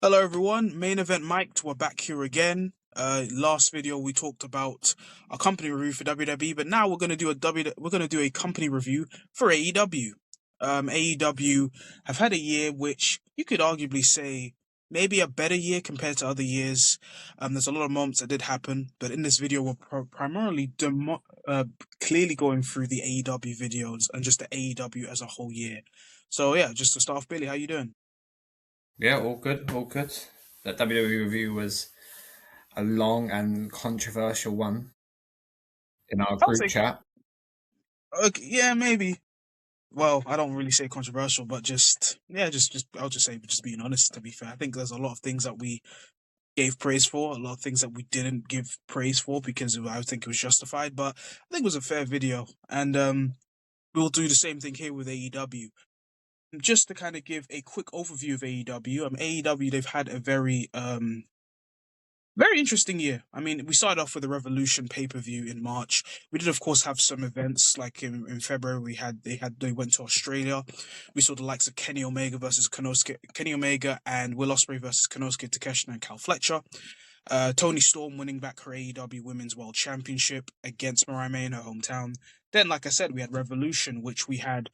Hello everyone, main event mic'd. We're back here again. Last video we talked about a company review for WWE, but now we're gonna do a company review for AEW. AEW have had a year which you could arguably say maybe a better year compared to other years. There's a lot of moments that did happen, but in this video we're primarily clearly going through the AEW videos and just the AEW as a whole year. So yeah, just to start off, Billy, how you doing? Yeah, all good, all good. That WWE review was a long and controversial one in our I'll group say, chat. okay, yeah, maybe. Well, I don't really say controversial, but just I'll just say just being honest. To be fair, I think there's a lot of things that we gave praise for, a lot of things that we didn't give praise for because I think it was justified. But I think it was a fair video, and we'll do the same thing here with AEW. Just to kind of give a quick overview of AEW, AEW they've had a very interesting year. I mean, we started off with the Revolution pay per view in March. We did, of course, have some events like in February. They went to Australia. We saw the likes of Kenny Omega versus Kenny Omega and Will Ospreay versus Konosuke Takeshita and Cal Fletcher. Tony Storm winning back her AEW Women's World Championship against Mariah May in her hometown. Then, like I said, we had Revolution, which we had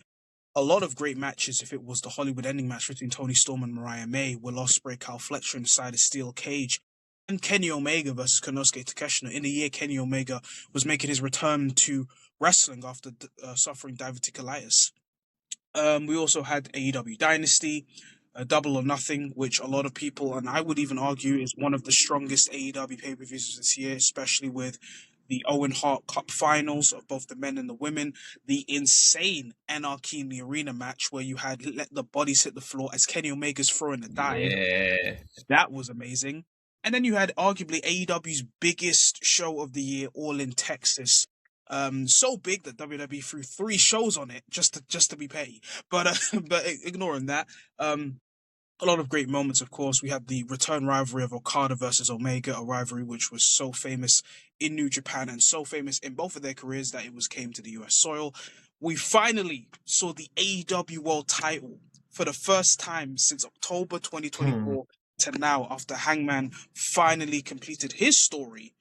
a lot of great matches. If it was the Hollywood ending match between Tony Storm and Mariah May, Will Ospreay, Cal Fletcher inside a steel cage, and Kenny Omega versus Konosuke Takeshita. In the year Kenny Omega was making his return to wrestling after suffering diverticulitis. We also had AEW Dynasty, Double or Nothing, which a lot of people, and I would even argue, is one of the strongest AEW pay per views this year, especially with the Owen Hart Cup finals of both the men and the women, the insane Anarchy in the Arena match where you had let the bodies hit the floor as Kenny Omega's throwing a dive. Yeah, That was amazing. And then you had arguably AEW's biggest show of the year, all in Texas. So big that WWE threw three shows on it just to be petty. But but ignoring that, a lot of great moments. Of course, we had the return rivalry of Okada versus Omega, a rivalry which was so famous in New Japan and so famous in both of their careers that it was came to the US soil. We finally saw the AEW World Title for the first time since October hmm. 2024 to now, after Hangman finally completed his story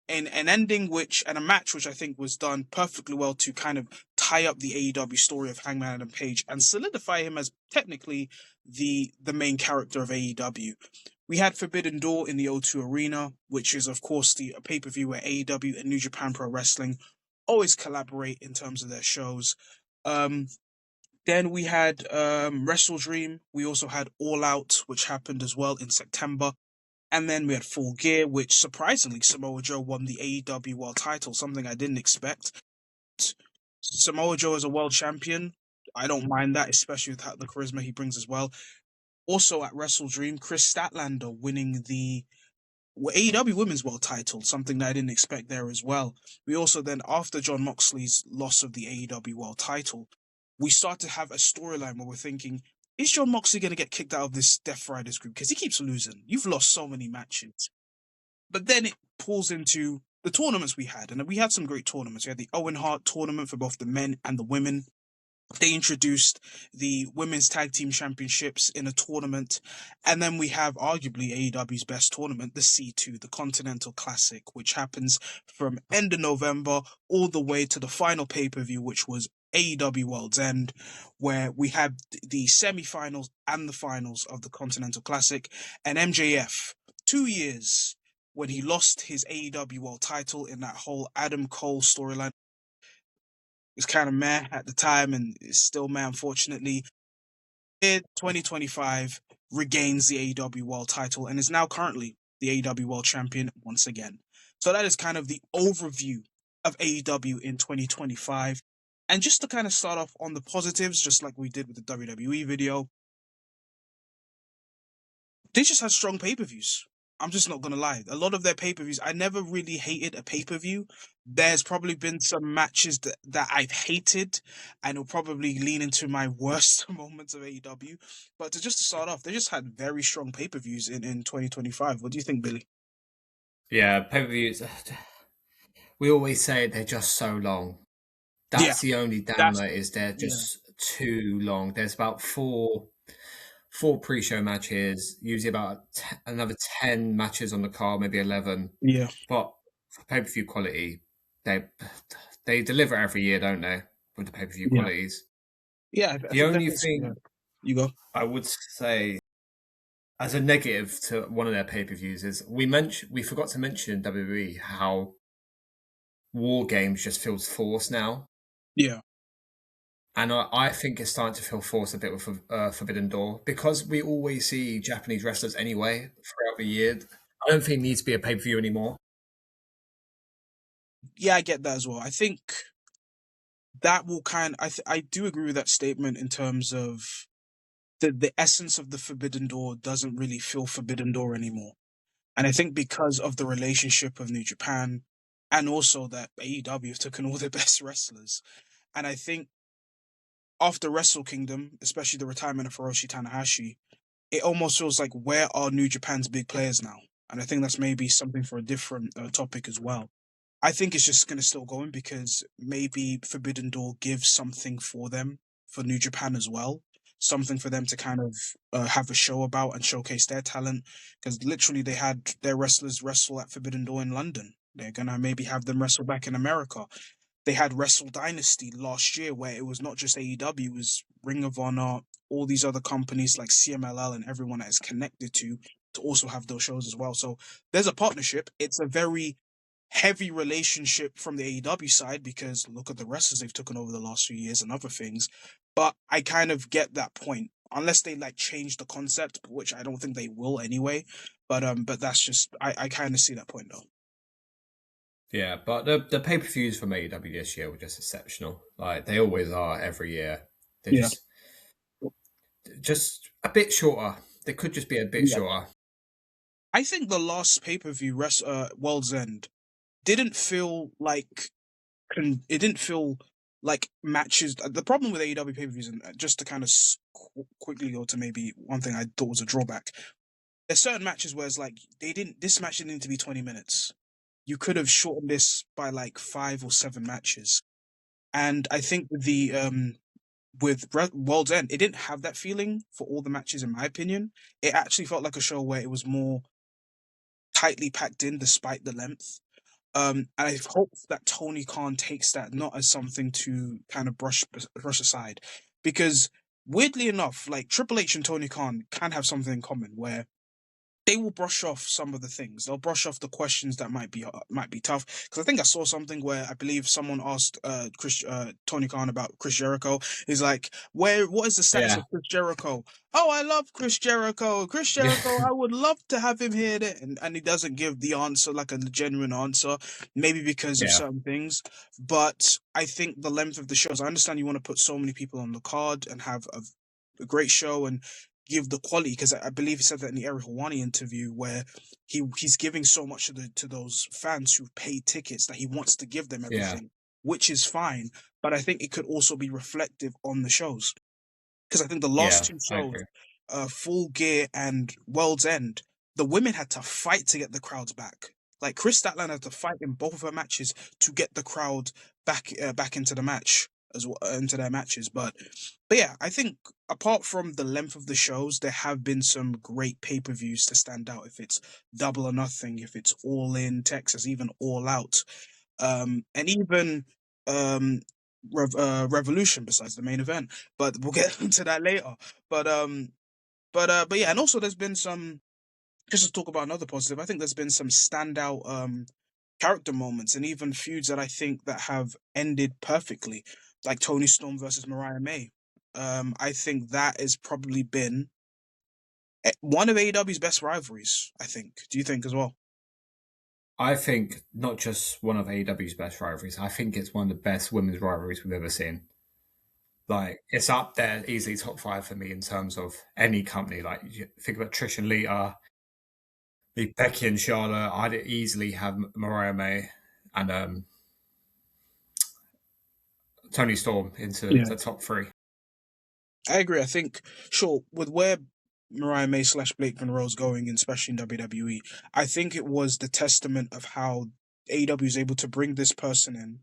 in an ending which and a match which I think was done perfectly well to kind of tie up the AEW story of Hangman Adam Page and solidify him as technically the main character of AEW. We had Forbidden Door in the O2 Arena, which is of course the pay per view where AEW and New Japan Pro Wrestling always collaborate in terms of their shows. Um, then we had Wrestle Dream. We also had All Out, which happened as well in September. And then we had Full Gear, which surprisingly Samoa Joe won the AEW World Title, something I didn't expect. Samoa Joe as a world champion, I don't mind that, especially with the charisma he brings as well. Also at Wrestle Dream, Chris Statlander winning the AEW Women's World Title, something that I didn't expect there as well. We also then, after John Moxley's loss of the AEW World Title, we start to have a storyline where we're thinking, is John Moxley going to get kicked out of this Death Riders group? Because he keeps losing. You've lost so many matches. But then it pulls into the tournaments we had, and we had some great tournaments. We had the Owen Hart tournament for both the men and the women. They introduced the women's tag team championships in a tournament, and then we have arguably AEW's best tournament, the C2, the Continental Classic, which happens from end of November all the way to the final pay per view, which was AEW World's End, where we had the semi-finals and the finals of the Continental Classic, and MJF 2 years when he lost his AEW World Title in that whole Adam Cole storyline. It's kind of meh at the time, and it's still meh, unfortunately. In 2025, regains the AEW World Title and is now currently the AEW World Champion once again. So that is kind of the overview of AEW in 2025. And just to kind of start off on the positives, just like we did with the WWE video, they just had strong pay per views. I'm just not gonna lie. A lot of their pay per views, I never really hated a pay per view. There's probably been some matches that I've hated, and it'll probably lean into my worst moments of AEW. But to start off, they just had very strong pay per views in 2025. What do you think, Billy? Yeah, pay per views. We always say they're just so long. Yeah, That's the only that's downer is they're yeah, just too long. There's about 4 pre-show matches, usually about another 10 matches on the card, maybe 11. Yeah, But for pay-per-view quality, they they deliver every year, don't they? With the pay-per-view yeah, qualities. yeah. I The think only definitely. Yeah. thing You go. I would say as a negative to one of their pay-per-views is we forgot to mention WWE how War Games just feels forced now. Yeah, And I think it's starting to feel forced a bit with Forbidden Door because we always see Japanese wrestlers anyway throughout the year. I don't think it needs to be a pay per view anymore. yeah. I get that as well. I think that will kind. I do agree with that statement in terms of the essence of the Forbidden Door doesn't really feel Forbidden Door anymore. And I think because of the relationship of New Japan, and also that AEW have taken all their best wrestlers, and I think after Wrestle Kingdom, especially the retirement of Hiroshi Tanahashi, it almost feels like where are New Japan's big players now? And I think that's maybe something for a different topic as well. I think it's just going to still going because maybe Forbidden Door gives something for them for New Japan as well, something for them to kind of have a show about and showcase their talent. Because literally, they had their wrestlers wrestle at Forbidden Door in London. They're gonna maybe have them wrestle back in America. They had Wrestle Dynasty last year, where it was not just AEW, it was Ring of Honor, all these other companies like CMLL and everyone that is connected to also have those shows as well. So there's a partnership. It's a very heavy relationship from the AEW side because look at the wrestlers they've taken over the last few years and other things. But I kind of get that point, unless they like change the concept, which I don't think they will anyway. But that's just I kind of see that point though. Yeah, but the pay per views from AEW this year were just exceptional. Like they always are every year. They're Yeah, just a bit shorter. They could just be a bit yeah. shorter. I think the last pay per view, World's End, didn't feel like it didn't feel like matches. The problem with AEW pay per views, and just to kind of quickly go to maybe one thing I thought was a drawback. There's certain matches where it's like they didn't. This match didn't need to be 20 minutes. You could have shortened this by like 5 or 7 matches. And I think with World's End, it didn't have that feeling for all the matches. In my opinion, it actually felt like a show where it was more tightly packed in, despite the length. And I hope that Tony Khan takes that not as something to kind of brush aside, because weirdly enough, like Triple H and Tony Khan can have something in common where they will brush off some of the things. They'll brush off the questions that might be tough. Because I think I saw something where I believe someone asked Tony Khan about Chris Jericho. He's like, What is the status Yeah, of Chris Jericho? Oh, I love Chris Jericho. Chris yeah, Jericho, I would love to have him here. And he doesn't give the answer like a genuine answer, maybe because of yeah, certain things. But I think the length of the shows. I understand you want to put so many people on the card and have a great show and give the quality, because I believe he said that in the Eric Hawani interview where he's giving so much to those fans who paid tickets that he wants to give them yeah, everything, which is fine. But I think it could also be reflective on the shows, because I think the last yeah. two I shows, agree. Full Gear and World's End, the women had to fight to get the crowds back. Like Chris Statlander had to fight in both of her matches to get the crowd back into the match as well, into their matches. But yeah, I think apart from the length of the shows, there have been some great pay per views to stand out. If it's Double or Nothing, if it's All In Texas, even All Out, and even um Revolution besides the main event. But we'll get into that later. But yeah, and also there's been some, just to talk about another positive, I think there's been some standout character moments and even feuds that I think that have ended perfectly, like Tony Storm versus Mariah May. I think that has probably been one of AEW's best rivalries, I think. Do you think as well? I think not just one of AEW's best rivalries. I think it's one of the best women's rivalries we've ever seen. Like it's up there, easily top 5 for me in terms of any company. Like you think about Trish and Lita, Becky and Charlotte. I'd easily have Mariah May and Tony Storm into Yeah, the top 3. I agree. I think, sure, with where Mariah May slash Blake Monroe's going, especially in WWE, I think it was the testament of how AEW is able to bring this person in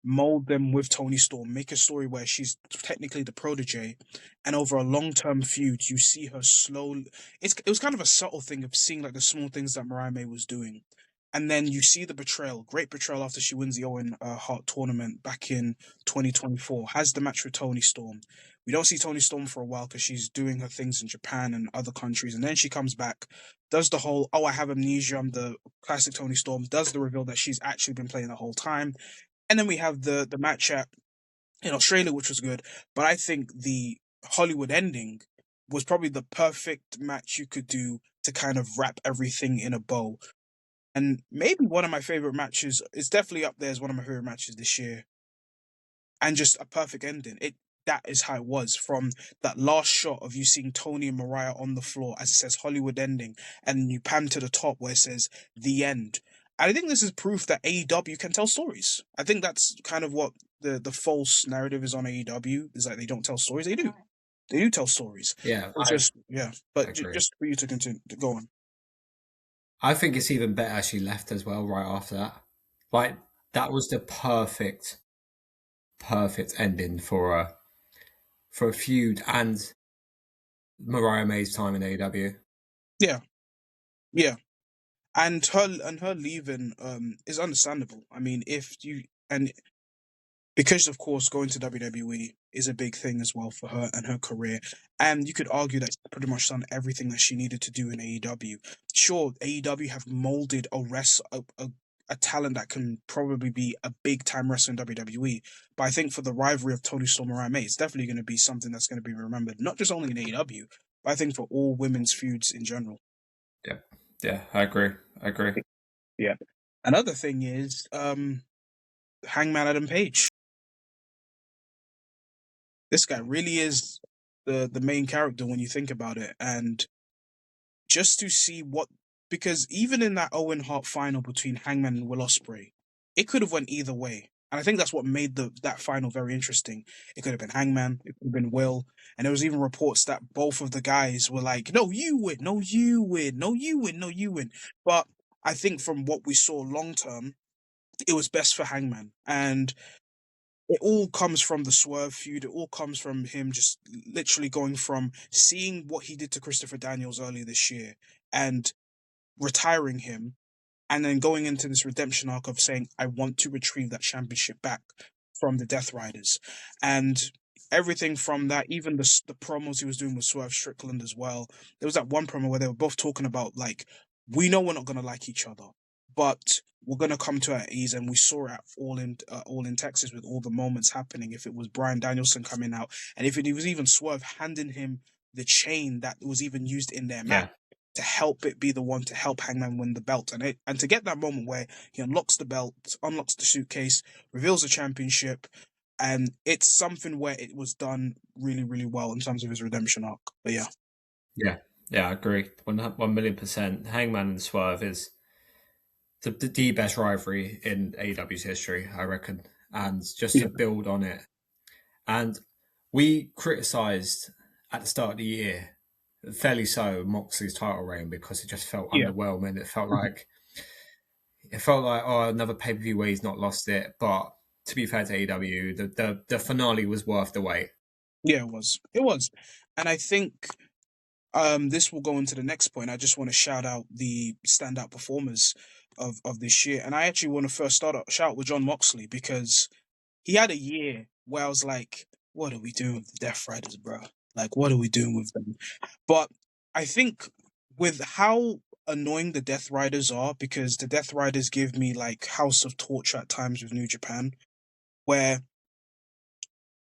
mold them with Tony Storm, make a story where she's technically the protege, and over a long-term feud, you see her slowly. It was kind of a subtle thing of seeing like the small things that Mariah May was doing, and then you see the betrayal, great betrayal after she wins the Owen Hart tournament back in 2024, has the match with Tony Storm. We don't see Tony Storm for a while because she's doing her things in Japan and other countries, and then she comes back, does the whole "oh, I have amnesia, I'm the classic Tony Storm," does the reveal that she's actually been playing the whole time, and then we have the match at in Australia, which was good. But I think the Hollywood ending was probably the perfect match you could do to kind of wrap everything in a bow. And maybe one of my favorite matches, it's definitely up there as one of my favorite matches this year, and just a perfect ending. It That is how it was, from that last shot of you seeing Tony and Mariah on the floor as it says Hollywood ending, and you pan to the top where it says the end. And I think this is proof that AEW can tell stories. I think that's kind of what the false narrative is on AEW, is like they don't tell stories. They do. They do tell stories. Yeah, It's just yeah. I But agree. just for you to continue to go on. I think it's even better she left as well right after that. Like that was the perfect ending for a feud and Mariah May's time in AEW. Yeah, yeah. And her leaving is understandable. I mean, if you and because of course going to WWE is a big thing as well for her and her career. And you could argue that she's pretty much done everything that she needed to do in AEW. Sure, AEW have molded a talent that can probably be a big time wrestler in WWE. But I think for the rivalry of Tony Storm and Ryan May, it's definitely going to be something that's going to be remembered, not just only in AEW, but I think for all women's feuds in general. Yeah, yeah, I agree. I agree. Yeah. Another thing is Hangman Adam Page. This guy really is the main character when you think about it, and just to see what, because even in that Owen Hart final between Hangman and Will Ospreay, it could have went either way, and I think that's what made that final very interesting. It could have been Hangman, it could have been Will, and there was even reports that both of the guys were like, "No, you win, no, you win, no, you win, no, you win." But I think from what we saw long term, it was best for Hangman, and it all comes from the Swerve feud. It all comes from him just literally going from seeing what he did to Christopher Daniels earlier this year and retiring him, and then going into this redemption arc of saying, I want to retrieve that championship back from the Death Riders. And everything from that, even the promos he was doing with Swerve Strickland as well. There was that one promo where they were both talking about, like, we know we're not going to like each other, but we're going to come to our ease. And we saw it all in Texas with all the moments happening. If it was Brian Danielson coming out, and if it was even Swerve handing him the chain that was even used in their match, Yeah, to help it be the one to help Hangman win the belt, and to get that moment where he unlocks the belt, unlocks the suitcase, reveals the championship, and it's something where it was done really, really well in terms of his redemption arc. But yeah, yeah, yeah. I agree. 1,000,000%. Hangman and Swerve is the best rivalry in AEW's history, I reckon. And just yeah, to build on it, and we criticised at the start of the year, fairly so, Moxley's title reign because it just felt yeah, underwhelming. mhm. It felt like oh another pay per view where he's not lost it. But to be fair to AEW, the finale was worth the wait. Yeah, it was, and I think this will go into the next point. I just want to shout out the standout performers of this year, and I actually want to first shout out with John Moxley, because he had a year where I was like, what are we doing with the Death Riders, bro? Like, what are we doing with them? But I think with how annoying the Death Riders are, because the Death Riders give me like House of Torture at times with New Japan, where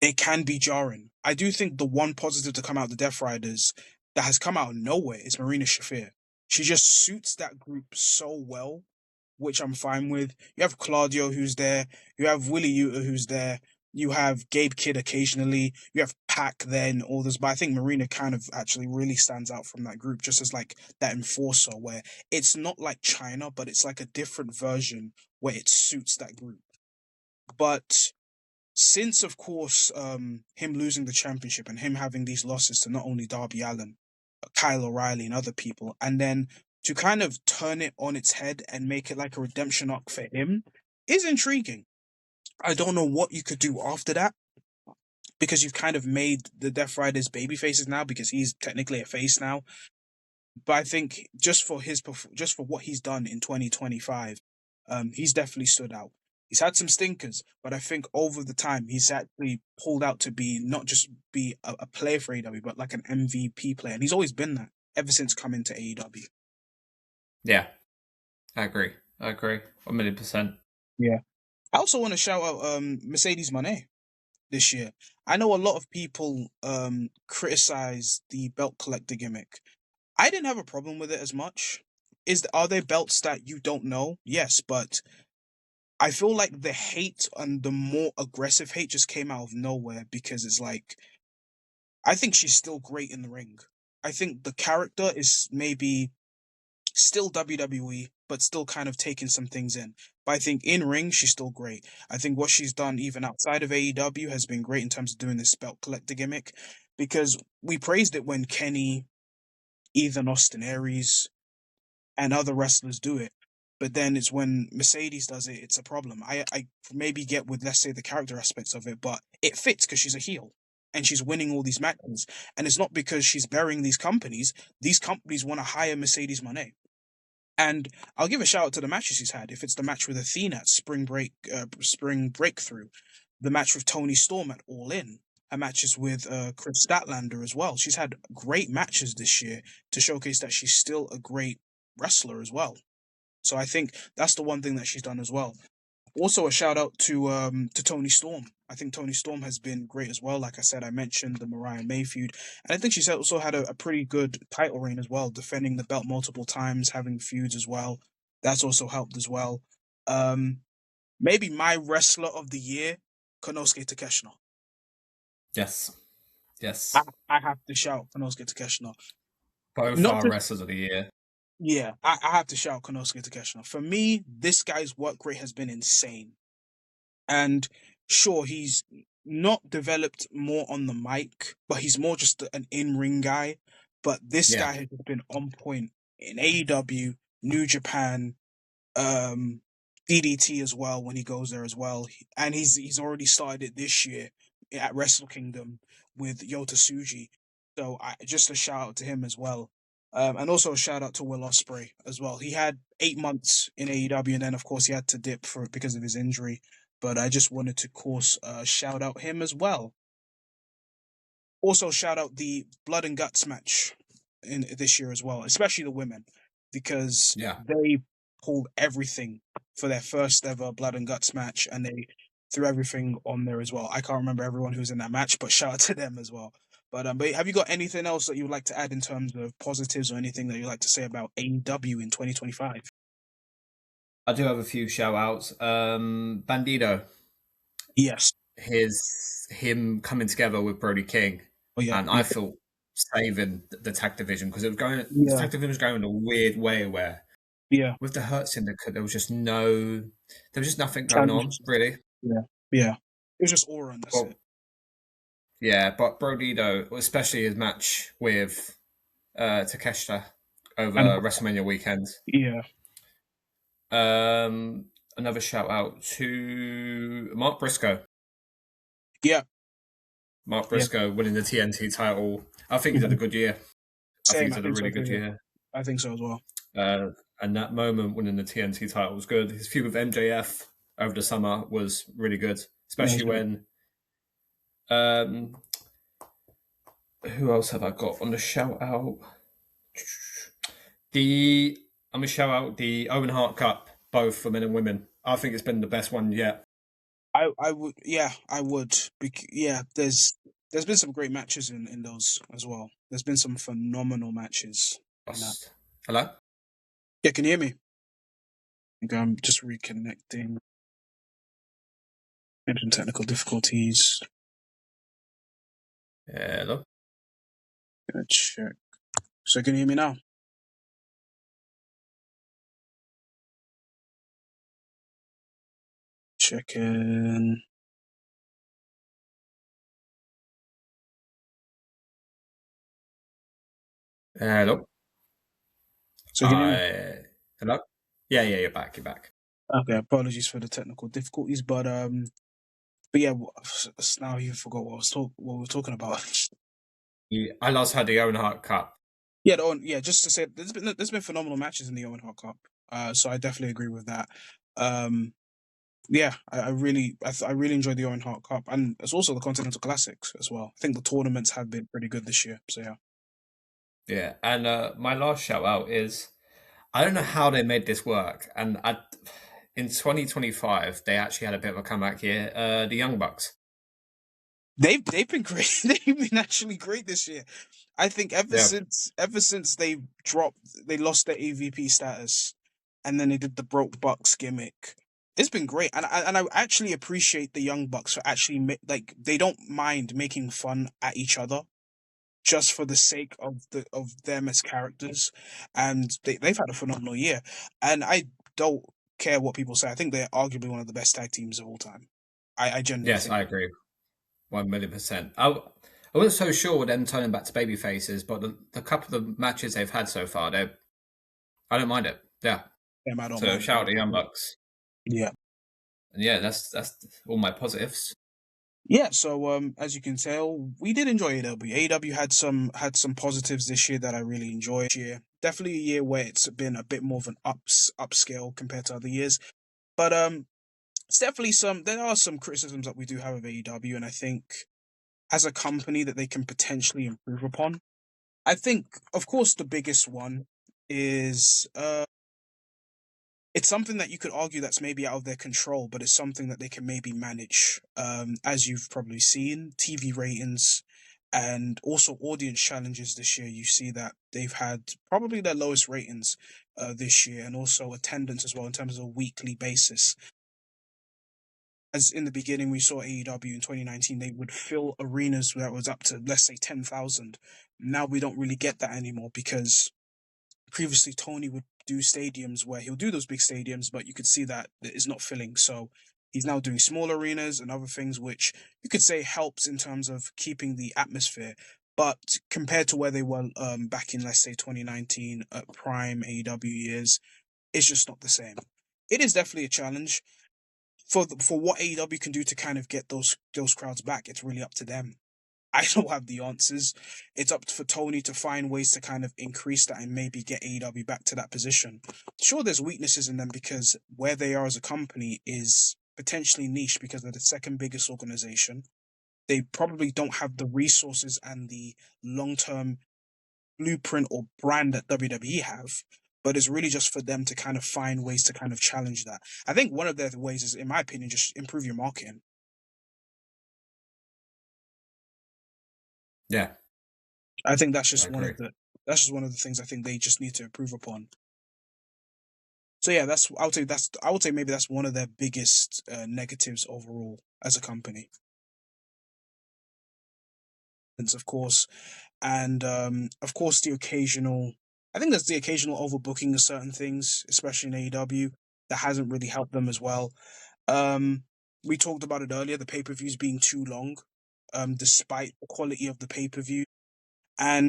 it can be jarring. I do think the one positive to come out of the Death Riders that has come out of nowhere is Marina Shafir. She just suits that group so well, which I'm fine with. You have Claudio who's there. You have Willie Uta who's there. You have Gabe Kidd occasionally. You have Pac then, all this. But I think Marina kind of actually really stands out from that group, just as like that enforcer, where it's not like China, but it's like a different version where it suits that group. But since, of course, him losing the championship and him having these losses to not only Darby Allin, Kyle O'Reilly, and other people, and then to kind of turn it on its head and make it like a redemption arc for him is intriguing. I don't know what you could do after that because you've kind of made the Death Riders baby faces now because he's technically a face now. But I think just for what he's done in 2025, he's definitely stood out. He's had some stinkers, but I think over the time he's actually pulled out to be not just be a player for AEW, but like an MVP player, and he's always been that ever since coming to AEW. Yeah, I agree. I agree. 1,000,000%. Yeah. I also want to shout out Mercedes Moné this year. I know a lot of people criticize the belt collector gimmick. I didn't have a problem with it as much. Are there belts that you don't know? Yes, but I feel like the hate and the more aggressive hate just came out of nowhere because it's like I think she's still great in the ring. I think the character is maybe still WWE, but still kind of taking some things in. But I think in ring, she's still great. I think what she's done even outside of AEW has been great in terms of doing this belt collector gimmick because we praised it when Kenny, Ethan Austin Aries, and other wrestlers do it. But then it's when Mercedes does it, it's a problem. I maybe get with, let's say, the character aspects of it, but it fits because she's a heel and she's winning all these matches. And it's not because she's burying these companies. These companies want to hire Mercedes Moné. And I'll give a shout out to the matches she's had. If it's the match with Athena at Spring Breakthrough, the match with Tony Storm at All In, her matches with Chris Statlander as well. She's had great matches this year to showcase that she's still a great wrestler as well. So I think that's the one thing that she's done as well. Also, a shout out to Tony Storm. I think Tony Storm has been great as well. Like I said, I mentioned the Mariah May feud, and I think she's also had a pretty good title reign as well, defending the belt multiple times, having feuds as well. That's also helped as well. Um, Maybe my wrestler of the year, Konosuke Takeshita. Yes. I, Yes. I have to shout Konosuke Takeshita. Both Not our just wrestlers of the year. Yeah, I have to shout Konosuke Takeshita. For me, this guy's work rate has been insane. And sure, he's not developed more on the mic, but he's more just an in-ring guy. But this Yeah. guy has been on point in AEW, New Japan, um, DDT as well when he goes there as well, and he's already started it this year at Wrestle Kingdom with Yota Tsuji. So just a shout out to him as well, and also a shout out to Will Ospreay as well. He had 8 months in AEW, and then of course he had to dip for because of his injury. But I just wanted to, of course, shout out him as well. Also, shout out the Blood and Guts match in this year as well, especially the women, because Yeah. they pulled everything for their first ever Blood and Guts match, and they threw everything on there as well. I can't remember everyone who was in that match, but shout out to them as well. But have you got anything else that you would like to add in terms of positives or anything that you'd like to say about AEW in 2025? I do have a few shout outs. Bandido, Yes. him coming together with Brody King, Oh yeah. and I felt saving the tag division because the Yeah. tag division was going in a weird way where Yeah. with the Hurt Syndicate there was just nothing going on Challenges. really. Yeah. Yeah. It was just aura and that's Well, it. yeah, but Brodido, especially his match with Takeshita And over WrestleMania weekend. yeah. Another shout out to Mark Briscoe. Yeah. Mark Yeah. Briscoe winning the TNT title. I think he's had a Mhm. good year. I think Same. he's I had a think so really too. good Yeah. year. I think so as well. And that moment winning the TNT title was good. His feud with MJF over the summer was really good, That especially was good. when. Um, who else have I got on the shout out? The I'm gonna shout out the Owen Hart Cup, both for men and women. I think it's been the best one yet. I would. Yeah. I would. Yeah. There's been some great matches in those as well. There's been some phenomenal matches in that. Hello? Yeah. Can you hear me? I think I'm just reconnecting. Had some technical difficulties. Hello? Gonna check. So can you hear me now? Checking. Hello? So can you hear me? Hello? Yeah, you're back. You're back. Okay. Apologies for the technical difficulties, but But yeah, now you forgot what we were talking about. I last had the Owen Hart Cup. Yeah, just to say, there's been phenomenal matches in the Owen Hart Cup. So I definitely agree with that. Um, yeah, I really I really enjoyed the Owen Hart Cup, and it's also the Continental Classics as well. I think the tournaments have been pretty good this year. So yeah. Yeah, and my last shout out is I don't know how they made this work, and in 2025 they actually had a bit of a comeback here. The Young Bucks. They've been great. They've been actually great this year. I think Yeah. ever since they lost their AVP status, and then they did the broke Bucks gimmick. It's been great, and I actually appreciate the Young Bucks for actually like they don't mind making fun at each other just for the sake of them as characters, and they've had a phenomenal year. And I don't care what people say. I think they're arguably one of the best tag teams of all time. I genuinely Yes, think. I agree. 1,000,000%. I wasn't so sure with them turning back to baby faces, but the couple of matches they've had so far, I don't mind it. Yeah. Them, I don't So mind it shout out either. to Young Bucks. Yeah. And yeah, that's all my positives. Yeah, so as you can tell, we did enjoy AEW. AEW had some positives this year that I really enjoyed. This year, definitely a year where it's been a bit more of an upscale compared to other years. But it's definitely there are some criticisms that we do have of AEW, and I think as a company that they can potentially improve upon. I think, of course, the biggest one is it's something that you could argue that's maybe out of their control, but it's something that they can maybe manage. As you've probably seen, TV ratings and also audience challenges this year, you see that they've had probably their lowest ratings this year, and also attendance as well in terms of a weekly basis. As in the beginning, we saw AEW in 2019, they would fill arenas that was up to, let's say, 10,000. Now we don't really get that anymore because previously Tony would do stadiums where he'll do those big stadiums, but you could see that it's not filling. So he's now doing small arenas and other things, which you could say helps in terms of keeping the atmosphere. But compared to where they were back in, let's say, 2019 prime AEW years, it's just not the same. It is definitely a challenge for what AEW can do to kind of get those crowds back. It's really up to them. I don't have the answers. It's up for Tony to find ways to kind of increase that and maybe get AEW back to that position. Sure, there's weaknesses in them because where they are as a company is potentially niche because they're the second biggest organization. They probably don't have the resources and the long term blueprint or brand that WWE have. But it's really just for them to kind of find ways to kind of challenge that. I think one of their ways is, in my opinion, just improve your marketing. Yeah, I think I agree. that's just one of the things I think they just need to improve upon. So yeah, I would say maybe that's one of their biggest negatives overall as a company. And of course, and of course the occasional. I think there's the occasional overbooking of certain things, especially in AEW, that hasn't really helped them as well. Um, we talked about it earlier, the pay-per-views being too long, despite the quality of the pay-per-view. And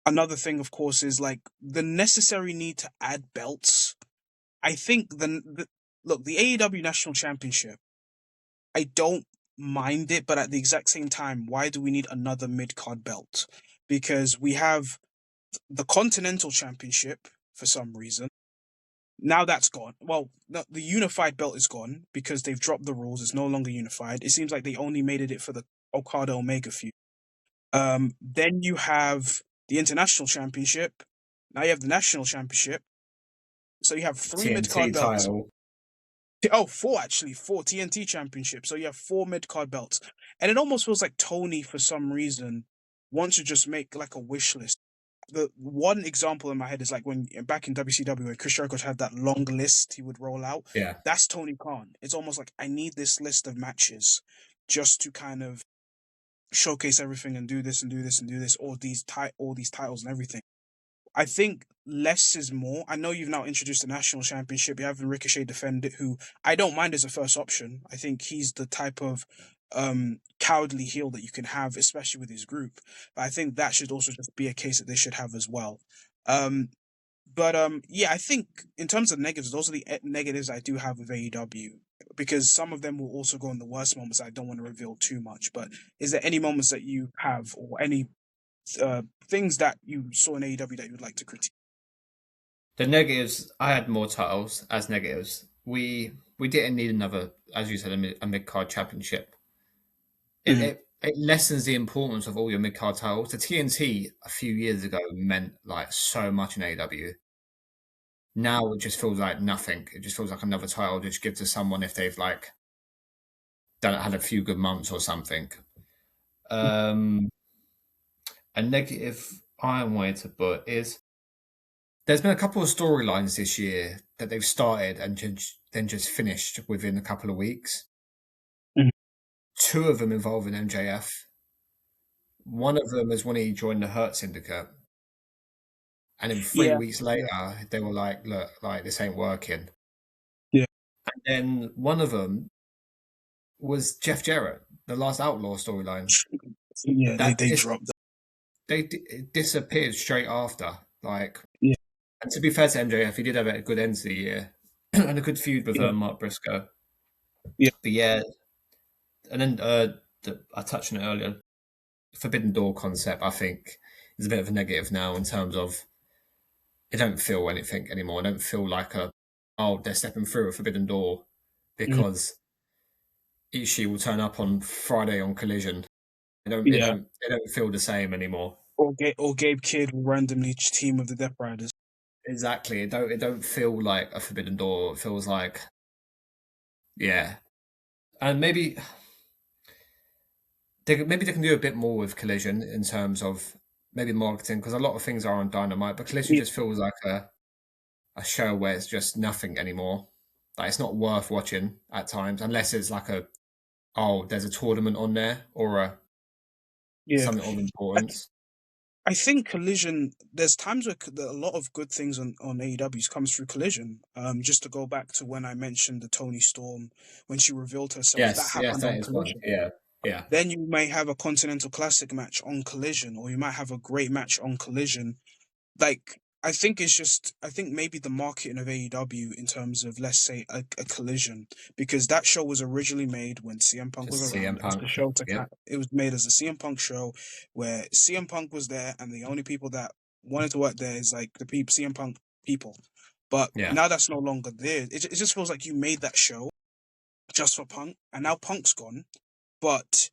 another thing, of course, is like the necessary need to add belts. I think look, the AEW National Championship, I don't mind it, but at the exact same time, why do we need another mid card belt? Because we have the Continental Championship for some reason. Now that's gone. Well, the unified belt is gone because they've dropped the rules. It's no longer unified. It seems like they only made it for the Okada Omega feud. Then you have the International Championship. Now you have the National Championship. So you have three mid TNT card belts. title. Oh, four actually, four TNT championships. So you have four mid card belts, and it almost feels like Tony, for some reason, wants to just make like a wish list. The one example in my head is like when back in WCW, when Chris Jericho had that long list he would roll out. Yeah, That's Tony Khan. It's almost like I need this list of matches just to kind of showcase everything and do this and do this and do this, all these titles and everything. I think less is more. I know you've now introduced the national championship. You have Ricochet defend it, who I don't mind as a first option. I think he's the type of cowardly heel that you can have, especially with his group. But I think that should also just be a case that they should have as well. Um, but yeah, I think in terms of negatives, those are the negatives I do have with AEW. because some of them will also go in the worst moments. I don't want to reveal too much, but is there any moments that you have, or any things that you saw in AEW that you would like to critique? The negatives, I had more titles as negatives. We didn't need another, as you said, a mid card championship. Mhm. It lessens the importance of all your mid card titles. The TNT a few years ago meant like so much in AEW. Now it just feels like nothing. It just feels like another title just give to someone if they've like had a few good months or something. Um, a negative I wanted to put is there's been a couple of storylines this year that they've started and then just finished within a couple of weeks. Mhm. Two of them involving MJF. One of them is when he joined the Hurt Syndicate. And then three Yeah, weeks yeah, later, they were like, look, like this ain't working. yeah, And then one of them was Jeff Jarrett, the last Outlaw storyline. yeah. They That they is, dropped that. it disappeared straight after. Like, Yeah, and to be fair to MJF, he did have a good end to the year and a good feud with yeah, Mark Briscoe. yeah, But yeah, and then I touched on it earlier. Forbidden Door concept, I think, is a bit of a negative now in terms of I don't feel anything anymore. I don't feel like they're stepping through a Forbidden Door mhm, because Ishii will turn up on Friday on Collision. yeah. It don't feel the same anymore. Or Gabe Kidd will randomly team with the Death Riders. Exactly. It don't feel like a Forbidden Door. It feels like yeah. And maybe they can do a bit more with Collision in terms of maybe marketing because a lot of things are on Dynamite, but Collision Yeah, just feels like a show where it's just nothing anymore. Like it's not worth watching at times unless it's like there's a tournament on there or yeah. something of importance. I think Collision. There's times where a lot of good things on AEW's comes through Collision. Just to go back to when I mentioned the Tony Storm when she revealed herself, that Yes, happened that on is one. Collision. Yeah, yeah, Then you may have a Continental Classic match on Collision, or you might have a great match on Collision. Like, I think maybe the marketing of AEW in terms of, let's say, a Collision, because that show was originally made when CM Punk was just CM around as a Punk. show to Yep. it was made as a CM Punk show where CM Punk was there, and the only people that wanted to work there is like the people CM Punk people. But Yeah, now that's no longer there. It just feels like you made that show just for Punk, and now Punk's gone, but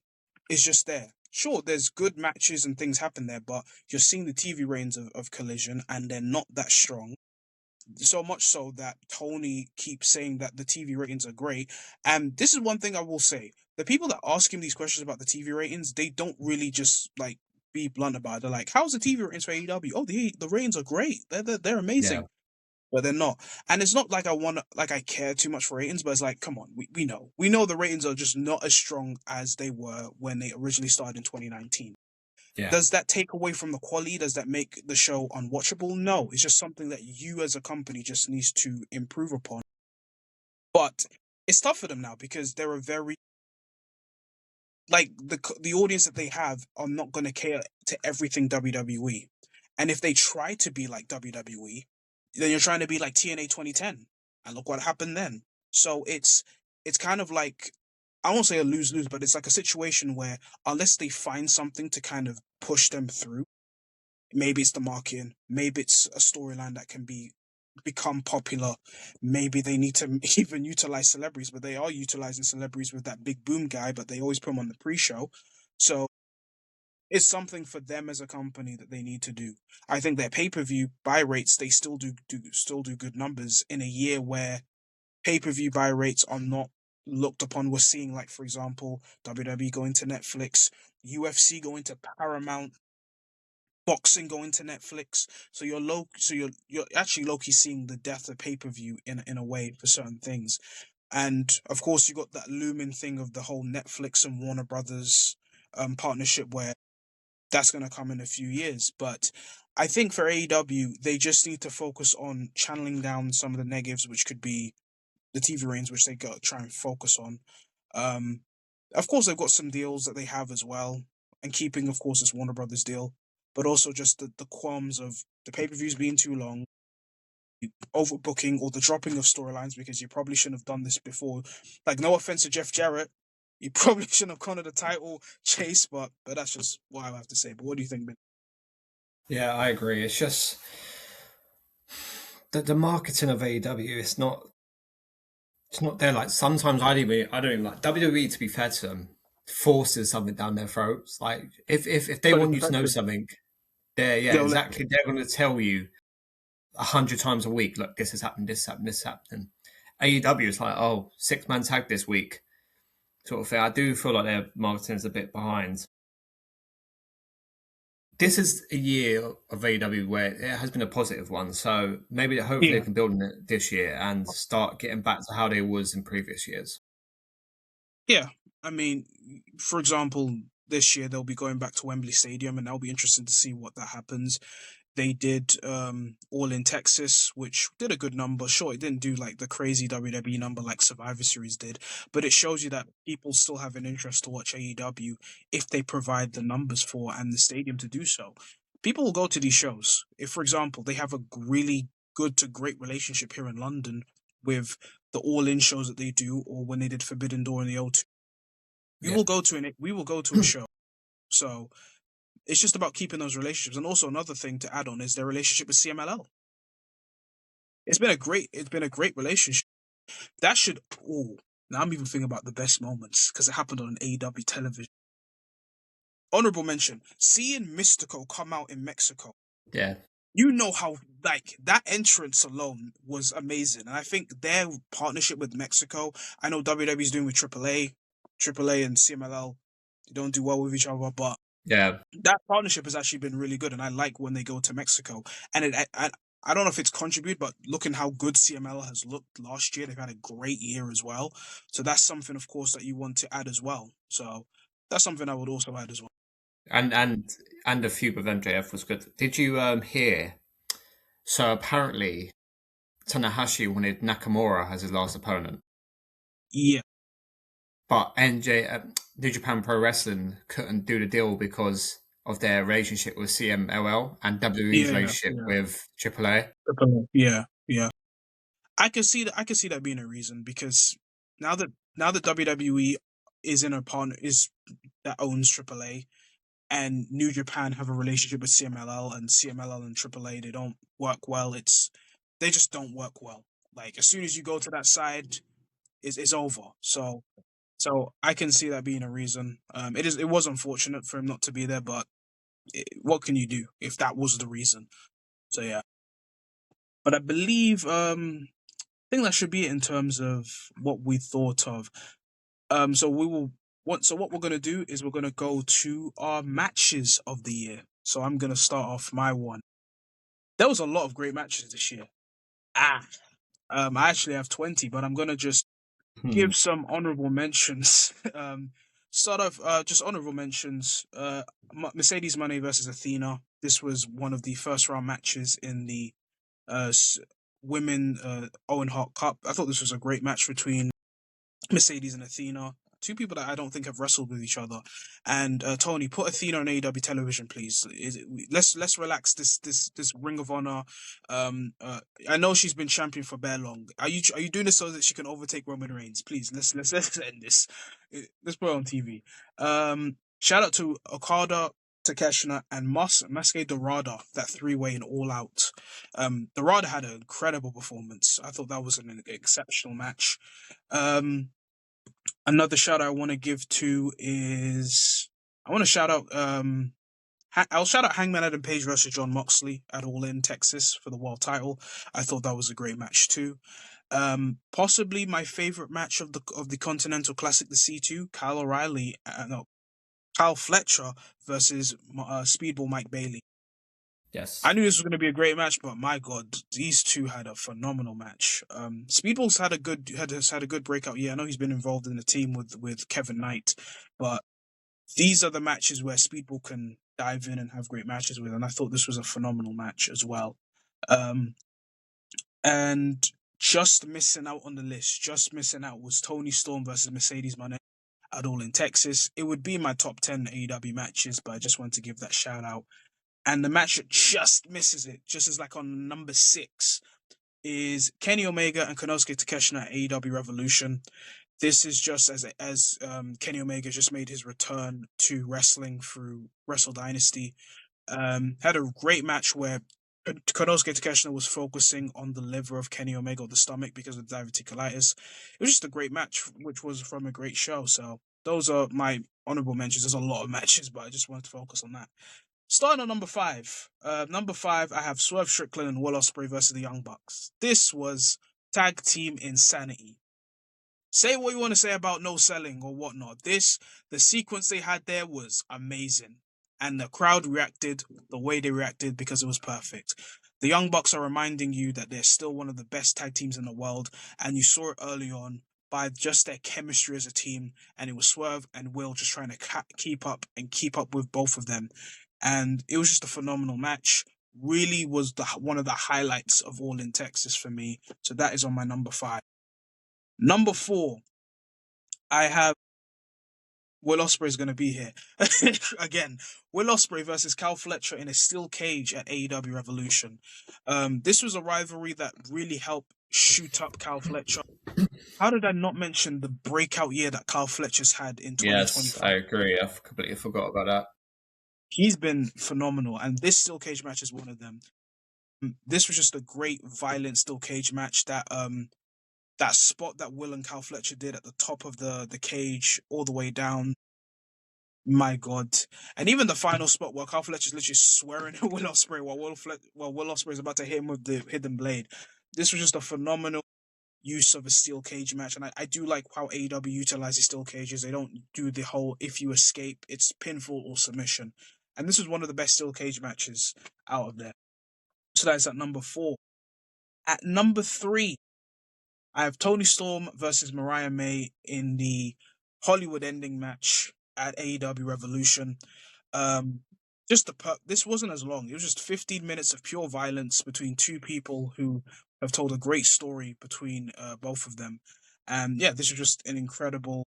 it's just there. Sure, there's good matches and things happen there, but you're seeing the TV ratings of Collision, and they're not that strong. So much so that Tony keeps saying that the TV ratings are great. And this is one thing I will say: the people that ask him these questions about the TV ratings, they don't really just like be blunt about it. They're like, "How's the TV ratings for AEW? Oh, the ratings are great. They're yeah, amazing." But they're not. And it's not like I care too much for ratings, but it's like, come on, we know the ratings are just not as strong as they were when they originally started in 2019. yeah. Does that take away from the quality? Does that make the show unwatchable? No, it's just something that you as a company just needs to improve upon. But it's tough for them now because they're a very like the audience that they have are not going to care to everything WWE. And if they try to be like WWE, then you're trying to be like TNA 2010. And look what happened then. So it's kind of like, I won't say a lose-lose, but it's like a situation where unless they find something to kind of push them through, maybe it's the marketing, maybe it's a storyline that can become popular. Maybe they need to even utilize celebrities, but they are utilizing celebrities with that big boom guy, but they always put him on the pre-show. So it's something for them as a company that they need to do. I think their pay-per-view buy rates, they still do good numbers in a year where pay-per-view buy rates are not looked upon. We're seeing, like, for example, WWE going to Netflix, UFC going to Paramount, boxing going to Netflix. So you're actually low key seeing the death of pay per view in a way for certain things. And of course, you got that looming thing of the whole Netflix and Warner Brothers partnership where that's going to come in a few years. But I think for AEW, they just need to focus on channeling down some of the negatives, which could be the TV ratings, which they got to try and focus on. Um, of course, they've got some deals that they have as well, and keeping, of course, this Warner Brothers deal, but also just the qualms of the pay per views being too long, overbooking or the dropping of storylines, because you probably shouldn't have done this before. Like, no offense to Jeff Jarrett, you probably shouldn't have gone to the title chase, but that's just what I have to say. But what do you think, Ben? Yeah, I agree. It's just the marketing of AEW. It's not there. Like sometimes I don't even like WWE. To be fair to them, forces something down their throats. Like if they But want it's you to know effective. something, they're yeah They'll let exactly. They're going to tell you 100 times a week. Look, this has happened. This happened. This happened. AEW is like, oh, 6-man tag this week, sort of thing. I do feel like their marketing is a bit behind. This is a year of AEW where it has been a positive one. So maybe hopefully yeah. they can build on it this year and start getting back to how they was in previous years. Yeah. I mean, for example, this year they'll be going back to Wembley Stadium, and that'll be interesting to see what that happens. They did All in Texas, which did a good number. Sure, it didn't do like the crazy WWE number like Survivor Series did, but it shows you that people still have an interest to watch AEW if they provide the numbers for and the stadium to do so. People will go to these shows. If, for example, they have a really good to great relationship here in London with the All In shows that they do, or when they did Forbidden Door in the O2, Yeah. we will go to a show. So it's just about keeping those relationships. And also another thing to add on is their relationship with CMLL. It's been a great relationship. That should now I'm even thinking about the best moments because it happened on AEW television. Honorable mention: seeing Mystico come out in Mexico. Yeah. You know how like that entrance alone was amazing, and I think their partnership with Mexico. I know WWE's doing with AAA and CMLL. They don't do well with each other, but Yeah. that partnership has actually been really good, and I like when they go to Mexico. And I don't know if it's contributed, but looking how good CML has looked last year, they've had a great year as well. So that's something, of course, that you want to add as well. So that's something I would also add as well. And the feud with MJF was good. Did you hear? So apparently Tanahashi wanted Nakamura as his last opponent, Yeah, but New Japan Pro Wrestling couldn't do the deal because of their relationship with CMLL and WWE's yeah, relationship yeah, with AAA. yeah, yeah. I can see that. I can see that being a reason because now that WWE is in a partner is that owns AAA, and New Japan have a relationship with CMLL, and CMLL and AAA, they don't work well. They just don't work well. Like as soon as you go to that side, it's over. So I can see that being a reason. It was unfortunate for him not to be there, but what can you do if that was the reason? So yeah, but I believe I think that should be it in terms of what we thought of. So we will what we're gonna do is we're gonna go to our matches of the year. So I'm gonna start off my one. There was a lot of great matches this year. Ah, I actually have 20, but I'm gonna just Hmm. give some honorable mentions. Start off just honorable mentions. Mercedes Money versus Athena. This was one of the first round matches in the uh women Owen Hart Cup. I thought this was a great match between Mercedes and Athena. Two people that I don't think have wrestled with each other. And Tony, put Athena on AEW television, please. Let's relax this Ring of Honor. I know she's been champion for bare long. Are you doing this so that she can overtake Roman Reigns? Please, let's end this. Let's put it on TV. Shout out to Okada, Takeshita, and Masuke Dorada. That 3-way in All Out. Dorada had an incredible performance. I thought that was an exceptional match. Another shout out I want to give to is I want to shout out I'll shout out Hangman Adam Page versus John Moxley at All In Texas for the world title. I thought that was a great match too. Possibly my favorite match of the Continental Classic, the C2, Kyle O'Reilly, no, Kyle Fletcher versus Speedball Mike Bailey. I Yes. knew this was going to be a great match, but my God, these two had a phenomenal match. Speedball's has had a good breakout year. I know he's been involved in the team with Kevin Knight, but these are the matches where Speedball can dive in and have great matches with, and I thought this was a phenomenal match as well. Um, and just missing out on the list, just missing out was Tony Storm versus Mercedes Moné at All in Texas. It would be my top 10 AEW matches, but I just want to give that shout out. And the match that just misses it, just as like on number 6, is Kenny Omega and Konosuke Takeshita at AEW Revolution. This is just as Kenny Omega just made his return to wrestling through Wrestle Dynasty. Had a great match where Konosuke Takeshita was focusing on the liver of Kenny Omega, or the stomach, because of diverticulitis. It was just a great match, which was from a great show. So those are my honorable mentions. There's a lot of matches, but I just wanted to focus on that. Starting on number 5. Number 5, I have Swerve Strickland and Will Ospreay versus the Young Bucks. This was tag team insanity. Say what you want to say about no selling or whatnot. The sequence they had there was amazing. And the crowd reacted the way they reacted because it was perfect. The Young Bucks are reminding you that they're still one of the best tag teams in the world. And you saw it early on by just their chemistry as a team. And it was Swerve and Will just trying to keep up with both of them. And it was just a phenomenal match. Really was one of the highlights of All in Texas for me. So that is on my number 5. Number 4, I have Will Ospreay is going to be here. Again, Will Ospreay versus Cal Fletcher in a steel cage at AEW Revolution. This was a rivalry that really helped shoot up Cal Fletcher. How did I not mention the breakout year that Cal Fletcher's had in 2024? Yes, I agree. I completely forgot about that. He's been phenomenal, and this steel cage match is one of them. This was just a great, violent steel cage match that that spot that Will and Cal Fletcher did at the top of the cage all the way down. My God. And even the final spot where Cal Fletcher's literally swearing at Will Ospreay while Will Ospreay is about to hit him with the hidden blade. This was just a phenomenal use of a steel cage match. And I do like how AEW utilizes steel cages. They don't do the whole, if you escape, it's pinfall or submission. And this was one of the best steel cage matches out of there. So that's at number 4. At number 3, I have Toni Storm versus Mariah May in the Hollywood ending match at AEW Revolution. This wasn't as long. It was just 15 minutes of pure violence between two people who have told a great story between both of them. And yeah, this was just an incredible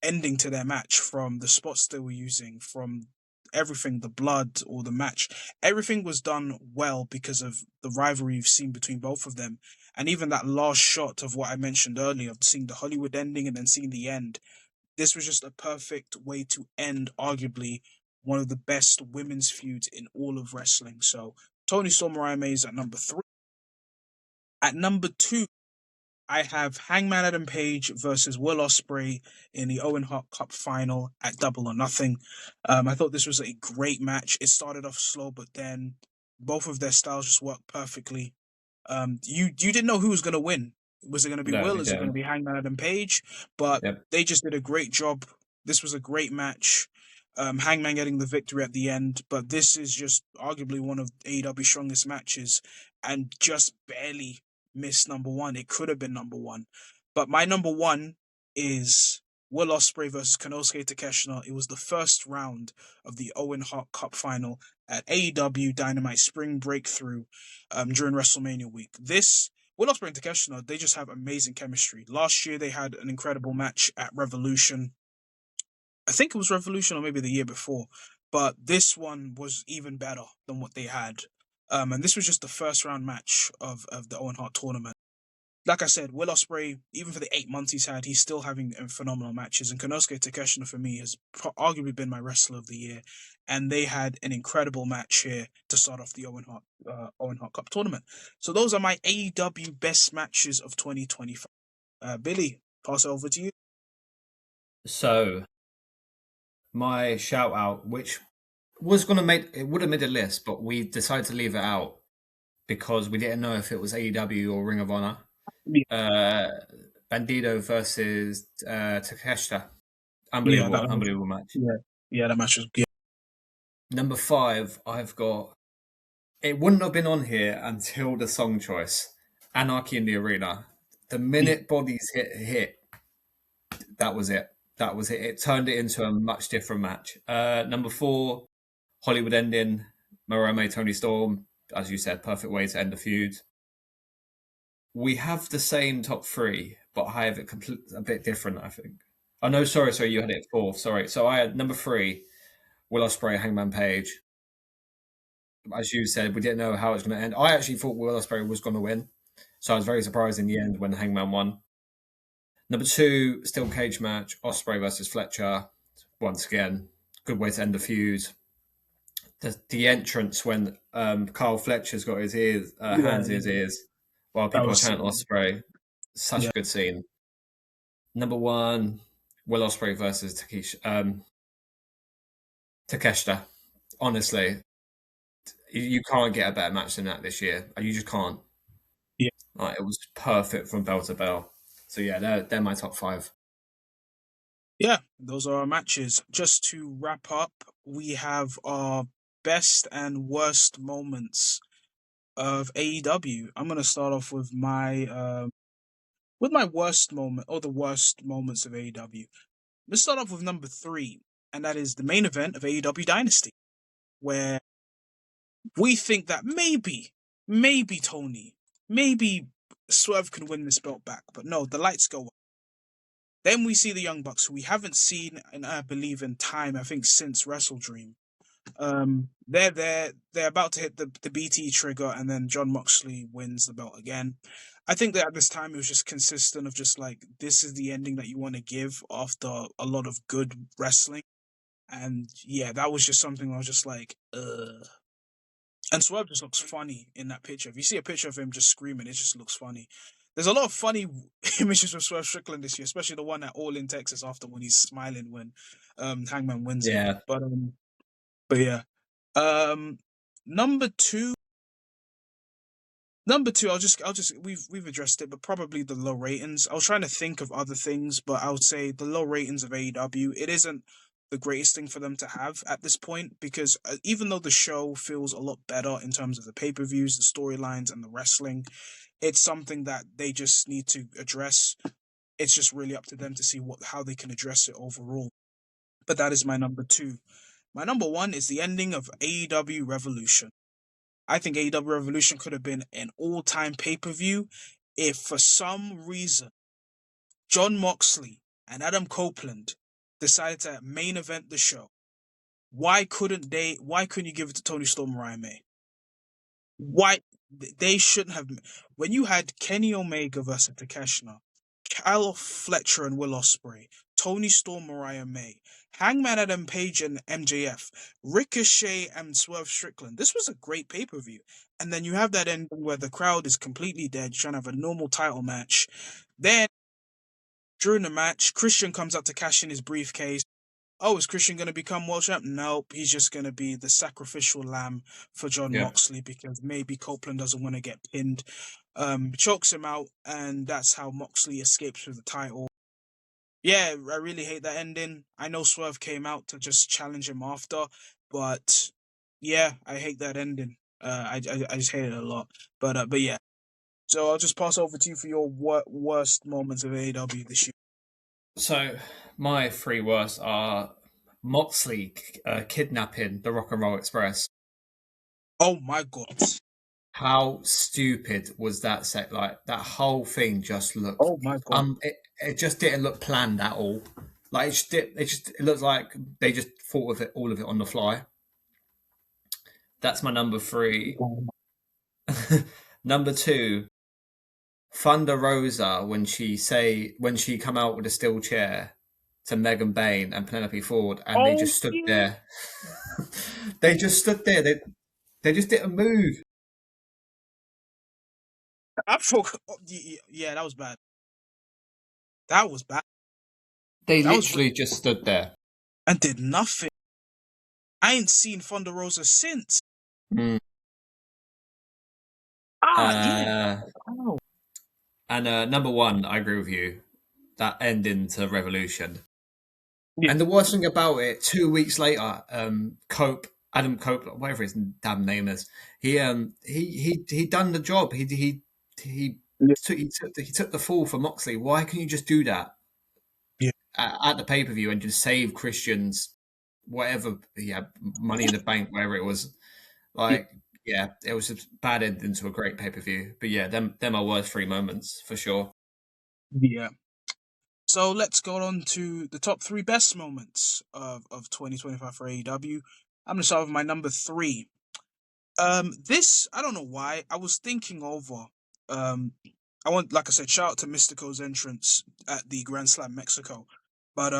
ending to their match, from the spots they were using, from everything, the blood or the match. Everything was done well because of the rivalry you've seen between both of them. And even that last shot of what I mentioned earlier, of seeing the Hollywood ending and then seeing the end, this was just a perfect way to end, arguably, one of the best women's feuds in all of wrestling. So Toni Storm, Mariah May is at number 3. At number 2, I have Hangman Adam Page versus Will Ospreay in the Owen Hart Cup final at Double or Nothing. I thought this was a great match. It started off slow, but then both of their styles just worked perfectly. You didn't know who was going to win. Was it going to be Will? Is it going to be Hangman Adam Page? But they just did a great job. This was a great match. Hangman getting the victory at the end, but this is just arguably one of AEW's strongest matches, and just barely missed number 1. It could have been number 1. But my number 1 is Will Ospreay versus Konosuke Takeshita. It was the first round of the Owen Hart Cup final at AEW Dynamite Spring Breakthrough during WrestleMania week. Will Ospreay and Takeshita, they just have amazing chemistry. Last year they had an incredible match at Revolution. I think it was Revolution or maybe the year before. But this one was even better than what they had. And this was just the first round match of the Owen Hart tournament. Like I said, Will Ospreay, even for the 8 months he's still having phenomenal matches. And Konosuke Takeshita, for me, has arguably been my wrestler of the year. And they had an incredible match here to start off the Owen Hart Cup tournament. So those are my AEW best matches of 2025. Billy, pass it over to you. So, my shout out, which would have made a list, but we decided to leave it out because we didn't know if it was AEW or Ring of Honor. Bandido versus Takeshita. Unbelievable match. Yeah, that match was good. Number 5, I've got. It wouldn't have been on here until the song choice, Anarchy in the Arena. The minute bodies hit, that was it. It turned it into a much different match. Number 4, Hollywood ending, Mariah May, Toni Storm. As you said, perfect way to end the feud. We have the same top 3, but I have it a bit different, I think. Oh, no, sorry, you had it 4th. Sorry. So I had number 3, Will Ospreay, Hangman Page. As you said, we didn't know how it was going to end. I actually thought Will Ospreay was going to win. So I was very surprised in the end when Hangman won. Number 2, steel cage match, Ospreay versus Fletcher. Once again, good way to end the feud. The entrance when Carl Fletcher's got his ears, Yeah, hands in his ears while that people are was sick. chanting Ospreay. Such Yeah, a good scene. Number 1, Will Ospreay versus Takeshita. Honestly, you can't get a better match than that this year. You just can't. yeah, Like, it was perfect from bell to bell. So yeah, they're my top 5. yeah. Those are our matches. Just to wrap up, we have our best and worst moments of AEW. I'm gonna start off with my worst moment or the worst moments of AEW. Let's start off with number 3, and that is the main event of AEW Dynasty, where we think that maybe Tony, maybe Swerve can win this belt back, but no, the lights go up. Then we see the Young Bucks, who we haven't seen, and I believe in time, I think since Wrestle Dream. They're about to hit the BT trigger, and then John Moxley wins the belt again. I think that at this time it was just consistent of just like this is the ending that you want to give after a lot of good wrestling, and yeah, that was just something I was just like, ugh. And Swerve just looks funny in that picture. If you see a picture of him just screaming, it just looks funny. There's a lot of funny images of Swerve Strickland this year, especially the one at All in Texas after when he's smiling when Hangman wins it. Yeah. But yeah. Um number two Number two, I'll just we've addressed it, but probably the low ratings. I was trying to think of other things, but I would say the low ratings of AEW, it isn't the greatest thing for them to have at this point because even though the show feels a lot better in terms of the pay-per-views, the storylines, and the wrestling, it's something that they just need to address. It's just really up to them to see how they can address it overall. But that is my number two. My number one is the ending of AEW Revolution. I think AEW Revolution could have been an all-time pay-per-view if for some reason John Moxley and Adam Copeland decided to main event the show. Why couldn't you give it to Tony Storm and Ryan May? Why they shouldn't have. When you had Kenny Omega versus Takeshita, Kyle Fletcher and Will Ospreay, Tony Storm, Mariah May, Hangman Adam Page and MJF, Ricochet and Swerve Strickland. This was a great pay per view. And then you have that ending where the crowd is completely dead, trying to have a normal title match. Then during the match, Christian comes out to cash in his briefcase. Oh, is Christian going to become world champ? Nope, he's just going to be the sacrificial lamb for John Yeah. Moxley because maybe Copeland doesn't want to get pinned. Chokes him out, and that's how Moxley escapes with the title. Yeah, I really hate that ending. I know Swerve came out to just challenge him after, but yeah, I hate that ending. I just hate it a lot. But yeah. So I'll just pass over to you for your worst moments of AEW this year. So my 3 worst are Moxley kidnapping the Rock and Roll Express. Oh my god. How stupid was that set? Like that whole thing just looked Oh my god. it just didn't look planned at all. Like it looked like they just thought of it all of it on the fly. That's my number 3. Number 2, Thunder Rosa when she come out with a steel chair to Megan Bain and Penelope Ford and they Oh just stood yeah. there. They just stood there. They just didn't move. I forgot. Yeah, that was bad. That was bad. They That was literally just stood there. and did nothing. I ain't seen Thunder Rosa since. Mm. Yeah. Uh, Oh. and number 1, I agree with you. That ending to Revolution. Yeah. And the worst thing about it, 2 weeks later, Adam Cope, whatever his damn name is, he done the job. He Yeah. he took the fall for Moxley. Why can you just do that Yeah. at the pay per view and just save Christian's whatever? Yeah, Money in the Bank, whatever it was. Like, yeah, it was a bad ending to a great pay per view. But yeah, them are worst 3 moments for sure. Yeah. So let's go on to the top 3 best moments of 2025 for AEW. I'm gonna start with my number 3. This I don't know why I was thinking over I want, like I said, shout out to Mystico's entrance at the Grand Slam Mexico. But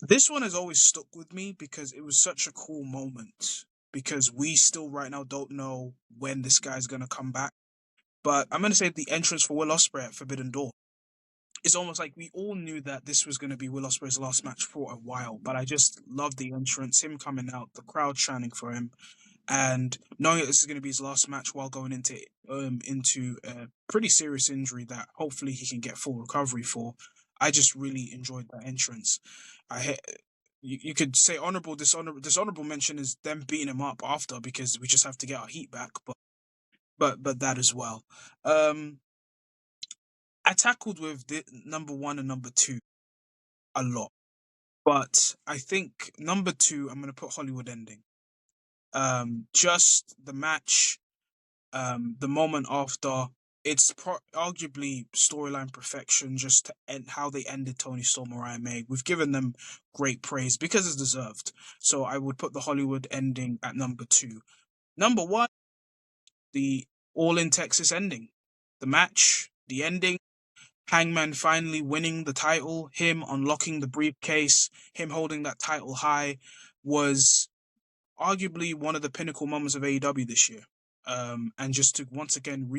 this one has always stuck with me because it was such a cool moment. Because we still right now don't know when this guy's gonna come back. But I'm gonna say the entrance for Will Ospreay at Forbidden Door. It's almost like we all knew that this was going to be Will Ospreay's last match for a while, but I just love the entrance, him coming out, the crowd chanting for him, and knowing that this is going to be his last match while going into a pretty serious injury that hopefully he can get full recovery for. I just really enjoyed that entrance. You could say dishonorable mention is them beating him up after because we just have to get our heat back, but that as well. Um, I tackled with the number one and number two a lot, but I think number two I'm gonna put Hollywood Ending. Just the match, the moment after. It's arguably storyline perfection. Just to end how they ended Tony Storm, Mariah May. We've given them great praise because it's deserved. So I would put the Hollywood Ending at number two. Number one, the All in Texas ending. The match, the ending, Hangman finally winning the title, him unlocking the briefcase, him holding that title high, was arguably one of the pinnacle moments of AEW this year. And just to once again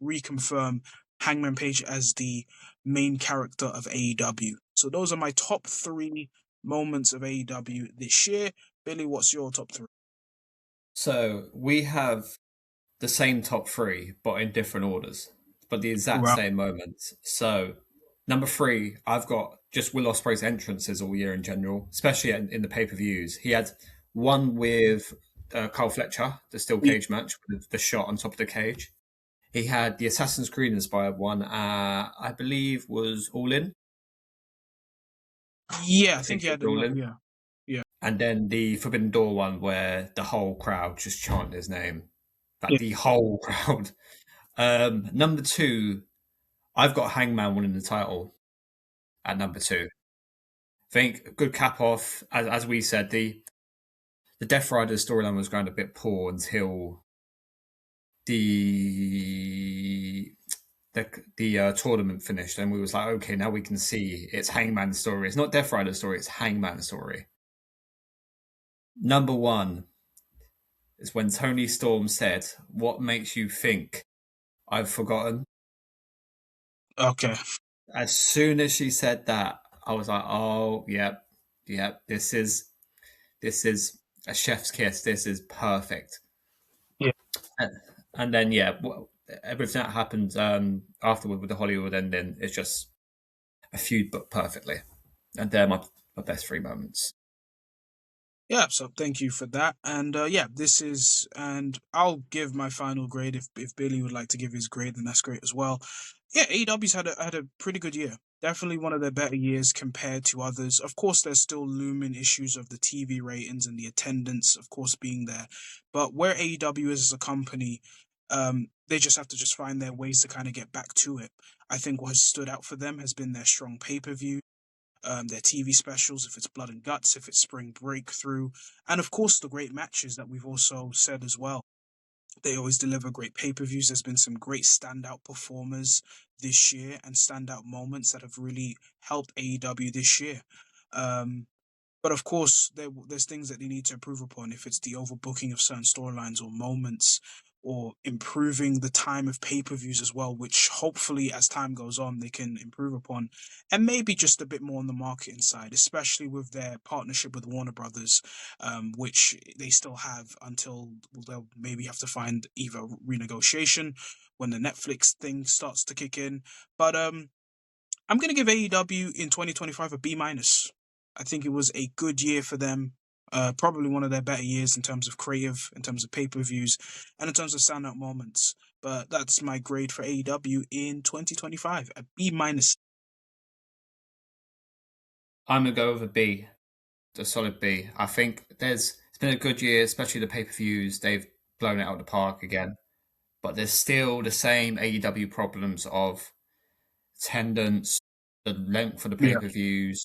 reconfirm Hangman Page as the main character of AEW. So those are my top three moments of AEW this year. Billy, what's your top three? So we have the same top three, but in different orders, but the exact Wow. same moments. So number three, I've got just Will Ospreay's entrances all year in general, especially in the pay per views. He had one with Carl Fletcher, the steel cage match, with the shot on top of the cage. He had the Assassin's Creed inspired one, I believe was All In. Yeah, I I think think he it had was All enough. In. Yeah. Yeah. And then the Forbidden Door one where the whole crowd just chanted his name. Like Yeah. the whole crowd. Number two, I've got Hangman winning the title at number two. I think good cap off, as we said, the Death Rider storyline was going a bit poor until the the tournament finished, and we was like, okay, now we can see it's Hangman's story. It's not Death Rider's story; it's Hangman's story. Number one is when Tony Storm said, "What makes you think I've forgotten?" Okay. As soon as she said that, I was like, "Oh, yep, yep. This is a chef's kiss. This is perfect." Yeah. And then yeah, everything that happened afterward with the Hollywood ending is just a feud booked perfectly, and they're my best three moments. Yeah, so thank you for that. And yeah, this is, and I'll give my final grade if Billy would like to give his grade, then that's great as well. Yeah, AEW's had a pretty good year. Definitely one of their better years compared to others. Of course, there's still looming issues of the TV ratings and the attendance, of course, being there. But where AEW is as a company, they just have to just find their ways to kind of get back to it. I think what has stood out for them has been their strong pay-per-view, their TV specials, if it's Blood and Guts, if it's Spring Breakthrough, and of course the great matches that we've also said as well. They always deliver great pay per views. There's been some great standout performers this year and standout moments that have really helped AEW this year. Um, but of course, there's things that they need to improve upon. If it's the overbooking of certain storylines or moments, or improving the time of pay-per-views as well, which hopefully as time goes on they can improve upon, and maybe just a bit more on the marketing side, especially with their partnership with Warner Brothers, which they still have until they'll maybe have to find either renegotiation when the Netflix thing starts to kick in. But I'm going to give AEW in 2025 a B minus. I think it was a good year for them. Probably one of their better years in terms of creative, in terms of pay per views, and in terms of standout moments. But that's my grade for AEW in 2025, a B minus. I'm gonna go with a B, a solid B. I think it's been a good year, especially the pay per views. They've blown it out of the park again, but there's still the same AEW problems of attendance, the length of the pay Yeah. per views.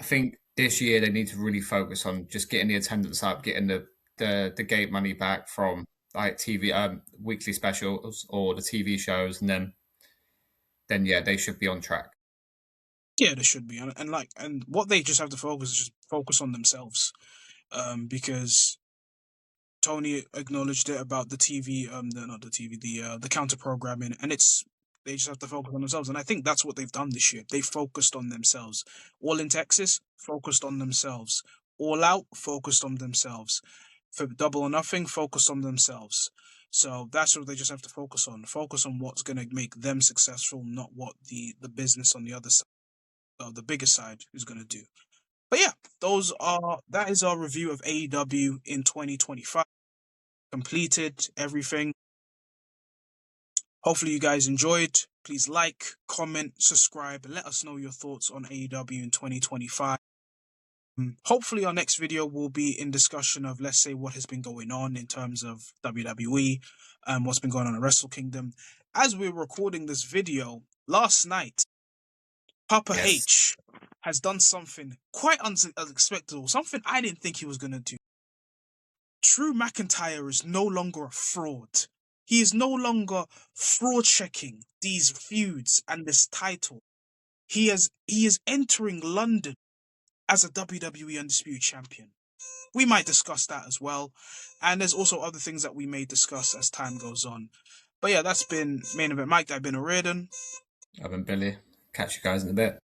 I think this year they need to really focus on just getting the attendance up, getting the gate money back from like TV weekly specials or the TV shows, and then yeah, they should be on track. Yeah, they should be, and what they just have to focus is just focus on themselves, because Tony acknowledged it about the TV, not the TV, the counter programming, and it's they just have to focus on themselves, and I think that's what they've done this year. They focused on themselves. All in Texas focused on themselves. All Out focused on themselves. For Double or Nothing focused on themselves. So that's what they just have to focus on. Focus on what's going to make them successful, not what the business on the other side, the bigger side, is going to do. But yeah, that is our review of AEW in 2025. Completed everything. Hopefully you guys enjoyed. Please like, comment, subscribe, and let us know your thoughts on AEW in 2025. Hopefully our next video will be in discussion of, let's say, what has been going on in terms of WWE, what's been going on in Wrestle Kingdom. As we're recording this video, last night, Papa Yes. H has done something quite unexpected, something I didn't think he was going to do. Drew McIntyre is no longer a fraud. He is no longer fraud checking these feuds and this title. He is entering London as a WWE Undisputed Champion. We might discuss that as well. And there's also other things that we may discuss as time goes on. But yeah, that's been Main Event Mike. I've been Oriodan. I've been Billy. Catch you guys in a bit.